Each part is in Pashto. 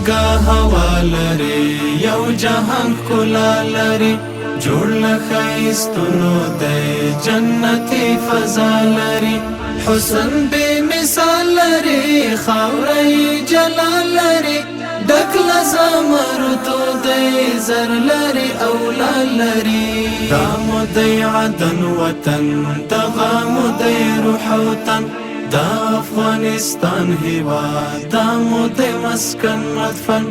خوږه هوا لري یو جهان ښکلا لري جوړ له ښایستونو دی جنتي فضا لري حسن بے مثال لري خاورې جلال لري ډک له زمرودو دی زر لري او لال لري دا مو دی عدن وطن دغه مو دی روح وطن دا افغانستان هیواد دا مو دی مسکن مدفن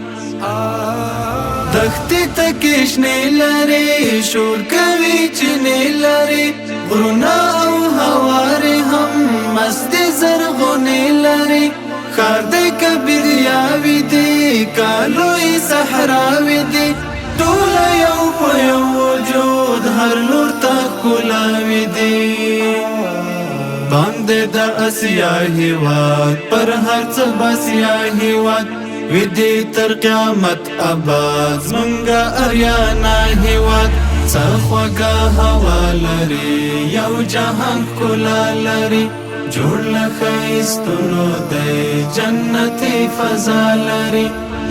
دښتې تکې شنې لري شور کوي چینې لري غرونه او هوارې هم مستې زرغونې لري ښار دی که بیریاوي دي که لوی صحراوي دي ټوله یو په یو وجود هر لور ته ښکلاوي دي باندې د اسیا هیواد پر هر څه بسیا هیواد ویدی تر قیامت آباد زمونږه اریانا هیواد څه خوږه هوا لري یو جهان ښکلا لري جوړ له ښایستونو دی جنتي فضا لري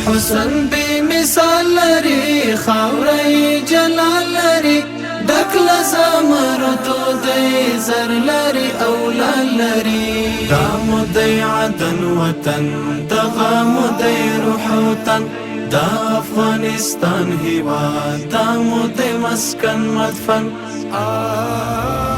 حسن بے مثال لري خاورې جلال لري ډک له زمرودو دی زر لري او لال لري دا مو دی عدن وطن دغه مو دی روح وطن دا افغانستان هیواد دا مو دی مسکن مدفن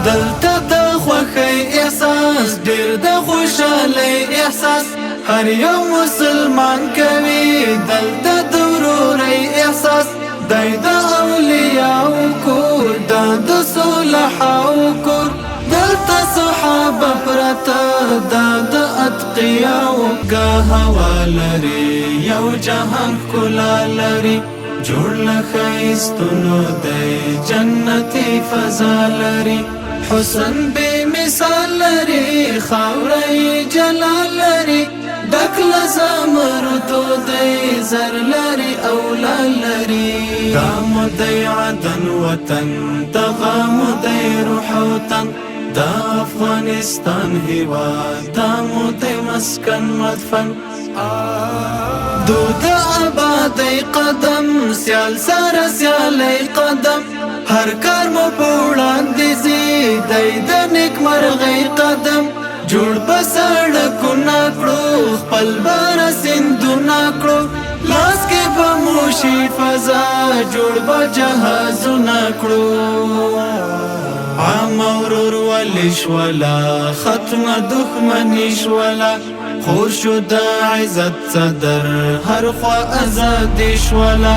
دلته د خوښۍ احساس ډېر د خوشحالۍ احساس هر یو مسلمان کوي دلته د ورورۍ احساس دی د اولیاو کور دا د صلحاو کور دلته صحابه پرته دا د اتقیاو ښه هوا لري یو جهان ښکلا لري جوړ له ښایستونو دی جنتي فضا لري حسن بے مثال لري خاورې جلال لري ډک له زمرودو دی زر لري او لال لري دا مو دی عدن وطن دغه مو دی روح وطن دا افغانستان هیواد دا مو دی مسکن مدفن دود آبادی قدم سیال سره سیالی قدم هر کار مو په وړاندې ځي دی د نیکمرغۍ قدم جوړ په سړکونه کړو خپل بار سیندونه کړو لاس کې به مو شي فضا جوړ به جهازونه کړو عام ورورولي شوله ختمه دښمني شوله خور شو د عزت صدر هر خوا ازادي شوله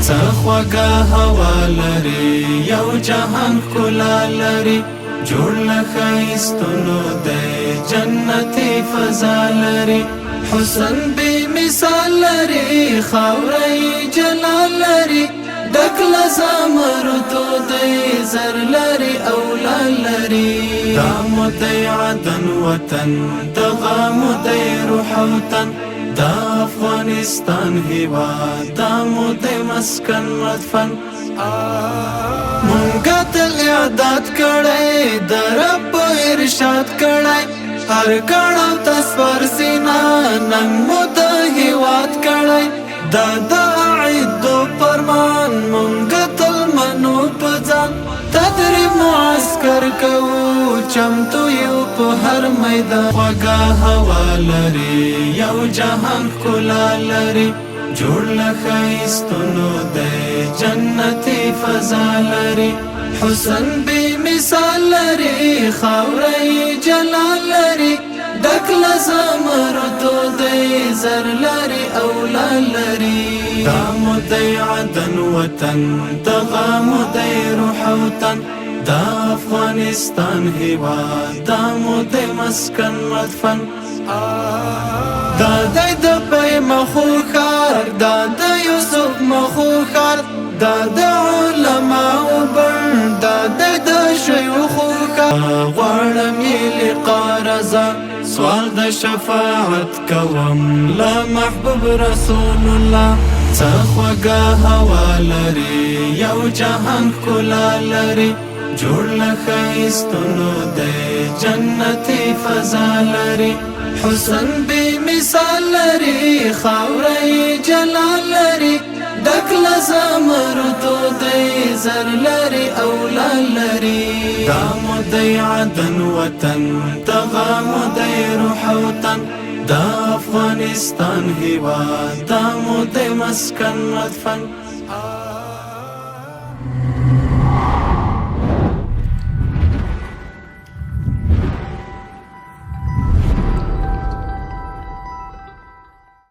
څه خوږه هوا لري یو جهان ښکلا لري جوړ له ښایستونو دی جنتي فضا لري حسن بے مثال لري خاورې جلال لري ډک له زمرودو دی زر لري او لال لري دا مو دی عدن وطن دغه مو دی روح وطن دا افغانستان هیواد دا مو دی مسکن مدفن مونږه تل اعداد کړی د رب ارشاد کړی هر کړه تصور سینا نن مو د هیواد کړی دا د عیدو فرمان مونږه تل منو په ځان تدریب معسکر کوو چمتو یو په هر میدان خوږه هوا لري یو جهان ښکلا لري جوړ له ښایستونو دی جنتي فضا لري حسن بے مثال لري خاورې جلال لري ډک له زمرودو دی زر لري او لال لري دا مو دی عدن وطن دغه مو دی روح وطن دا افغانستان هیواد دا مو دی مسکن مدفن دا دی د پی مخو ښار دا د یوسف مخو ښار دا د علماو بڼ دا دی د شیوخو ښار غواړم یې لقا رضا سوال د شفاعت کوم له محبوب رسول الله څه خوږه هوا لري یو جهان ښکلا لري جوړ له ښایستونو دی جنتي فضا لري حسن بے مثال لري خاورې جلال لري ډک له زمردو دی زر لري او لال لري دا مو دی عدن وطن دغه مو دی روح وطن دا افغانستان هیواد دا مو دی مسکن مدفن